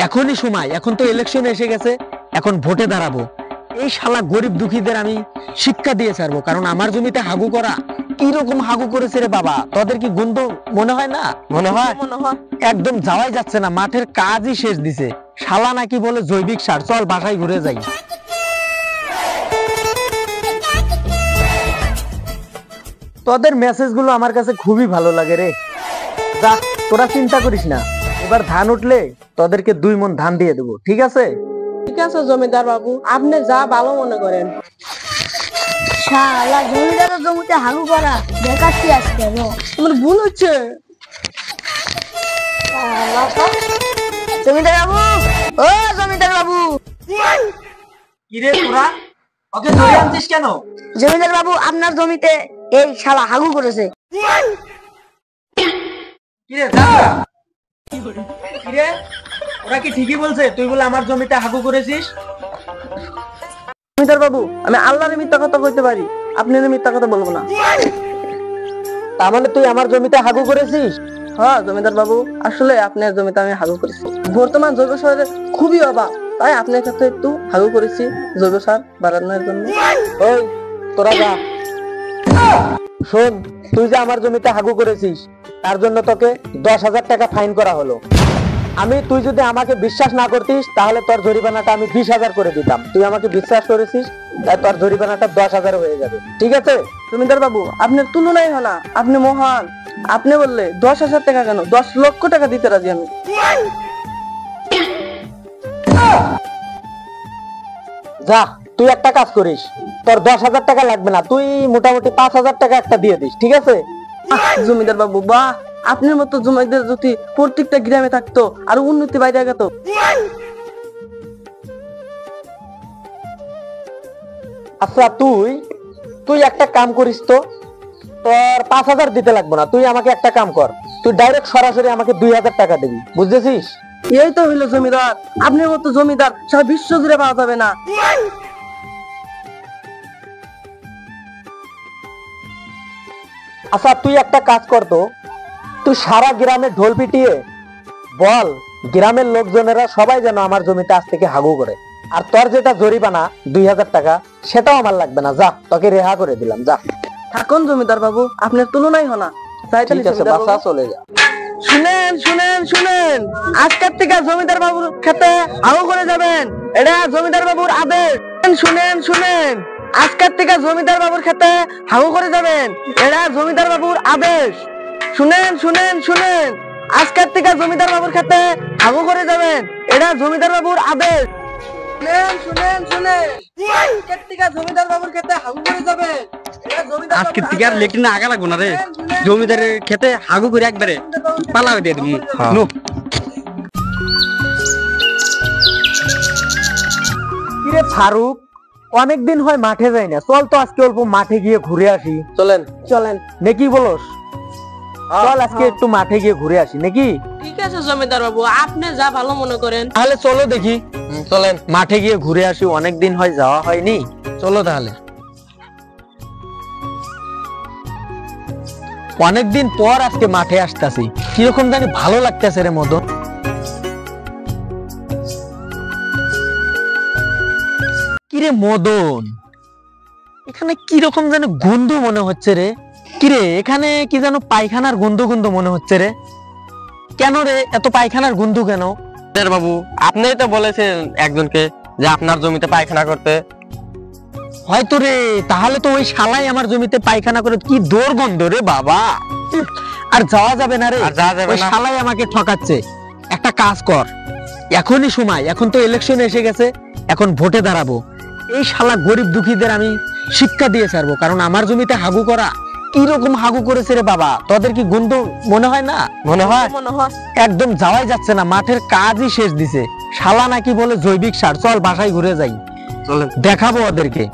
এখনই সময়, এখন তো ইলেকশন এসে গেছে, এখন ভোটে দাঁড়াবো। এই শালা গরিব দুঃখীদের আমি শিক্ষা দিয়ে ছাড়বো, কারণ আমার জমিতে হাগু করা কিরকম হাগু করেছে রে বাবা, তোদের কি গন্ধ মনে হয় না? মনে হয় একদম যাওয়াই যাচ্ছে না, মাঠের কাজই শেষ দিছে। শালা নাকি বলে জৈবিক সার, চল বাসায় ঘুরে যাই। তোদের মেসেজ গুলো আমার কাছে খুবই ভালো লাগে রে। যা, তোরা চিন্তা করিস না, এবার ধান উঠলে তোদেরকে 2 মণ ধান দিয়ে দেবো, ঠিক আছে? ঠিক আছে জমিদার বাবু, আপনি যা ভালো মনে করেন। শালা জমিদারের জমিতে হাগু করা দেখাচ্ছি আজকে। তোমার ভুল হচ্ছে। জমিদার বাবু, ও জমিদার বাবু। কিরে তোরা ওকে ধরে আনছিস কেন? জমিদার বাবু, আপনার জমিতে এই শালা হাগু করেছে। কিরে যা তোরা। কিরে ওরা কি ঠিকই বলছে তুই বলে আমার জমিতে হাগু করেছিস? জমিদার বাবু, আমি আল্লাহর মিথ্যা কথা কইতে পারি, আপনি মিথ্যা কথা বলবো না। তার মানে তুই আমার জমিতে হাগু করেছিস? হ্যাঁ জমিদার বাবু, আসলে আপনার জমিতে আমি হাগু করেছি। বর্তমান জৈব সারের খুবই অভাব, তাই আপনার ক্ষেত্রে একটু হাগু করেছি জৈব সার বাড়ানোর জন্য। ওই তোরা যা। শোন, তুই যে আমার জমিতে হাগু করেছিস তার জন্য তোকে 10,000 টাকা ফাইন করা হলো। তুই যদি আমাকে বিশ্বাস না করতিস তাহলে তোর জরিমানাটা আমি 20,000 করে দিতাম। তুই আমাকে বিশ্বাস করেছিস তাই তোর জরিমানাটা 10,000 হয়ে যাবে, ঠিক আছে? জমিদার বাবু, আপনার তুলনাই হয় না, আপনি মহান। আপনি বললে 10,000 টাকা কেন, 10 লক্ষ টাকা দিতে রাজি আমি। যা, তুই একটা কাজ করিস, তোর 10,000 টাকা লাগবে না, তুই মোটামুটি 5,000 টাকা একটা দিয়ে দিস, ঠিক আছে? জমিদার বাবু বাহ, আপনার মতো জমিদার যদি প্রত্যেকটা গ্রামে থাকতো আর উন্নতি বাইরে গেত। আচ্ছা তুই একটা কাম করিস তো, তোর 5,000 দিতে লাগবে না, তুই আমাকে একটা কাম কর, তুই ডাইরেক্ট সরাসরি আমাকে 2,000 টাকা দিবি, বুঝেছিস? এই তো হইলো জমিদার, আপনার মতো জমিদার সারা বিশ্ব জুড়ে পাওয়া যাবে না। আচ্ছা তুই একটা কাজ কর তো, তুই সারা গ্রামে ঢোল পিটিয়ে বল গ্রামের লোকজনেরা সবাই যেন আমার জমিতে আজ থেকে হাগু করে। আর তোর যেটা জরিমানা 2,000 টাকা, সেটাও আমার লাগবে না, যা তোকে রেহা করে দিলাম, যা। থাকুন জমিদার বাবু, আপনার তুলনাই হয় না। ঠিক আছে, বাসা চলে যা। শুনেন শুনেন শুনেন, আজকের থেকে জমিদার বাবুর খেতে হাগু করে যাবেন, এটা জমিদার বাবুর আদেশ। শুনেন শুনেন, আজকের থেকে জমিদার বাবুর খেতে হাগু করে যাবেন, এটা জমিদার বাবুর আদেশ। শুনেন শুনেন শুনেন, আজকের থেকে জমিদার বাবুর খেতে হাগু করে যাবেন, এটা জমিদার বাবুর আদেশ। শুনেন শুনেন শুনেন, আজকের থেকে জমিদার বাবুর খেতে হাগু করে যাবেন, এটা জমিদার বাবুর আজকের থেকে আর আদেশ। লেকিন আগা লাগবো না রে, জমিদারের খেতে হাগু করে একবারে পালাও দিয়ে দিবি। কিরে ফারুক, অনেকদিন হয় মাঠে যাই না, চল তো আজকে অল্প মাঠে গিয়ে ঘুরে আসি। চলেন চলেন। নাকি বলস? চল আজকে একটু মাঠে গিয়ে ঘুরে আসি নাকি? ঠিক আছে জমিদার বাবু, আপনি যা ভালো মনে করেন। তাহলে চলো দেখি, চলেন মাঠে গিয়ে ঘুরে আসি, অনেকদিন হয় যাওয়া হয়নি, চলো তাহলে। অনেকদিন পর আজকে মাঠে আসতেছি, কিরকম জানি ভালো লাগতেছে রে মদন। কিরে মদন, এখানে কিরকম যেন গন্ধ মনে হচ্ছে রে। কিরে এখানে কি যেন পায়খানার গন্ধ গন্ধ মনে হচ্ছে রে। কেন রে এত পায়খানার গন্ধ কেন? বাবু, আপনিই তো বলেছেন একজনকে যে আপনার জমিতে পায়খানা করতে। হয়তো রে, তাহলে তো ওই শালাই আমার জমিতে পায়খানা করে, কি দুর্গন্ধ রে বাবা। আর যাওয়া যাবে না রে, আর যাওয়া যাবে ওই না। শালাই আমাকে ঠকাচ্ছে। একটা কাজ কর, এখনই সময়, এখন তো ইলেকশন এসে গেছে, এখন ভোটে দাঁড়াবো। এই শালা গরিব দুঃখীদের আমি শিক্ষা দিয়ে ছাড়বো, কারণ আমার জমিতে হাগু করা কিরকম হাগু করেছে রে বাবা, তোদের কি গন্ধ মনে হয় না? মনে হয় মনে হয় একদম যাওয়াই যাচ্ছে না, মাঠের কাজই শেষ দিছে। শালা নাকি বলে জৈবিক সার, চল বাসায় ঘুরে যাই, চলেন। দেখাবো ওদেরকে।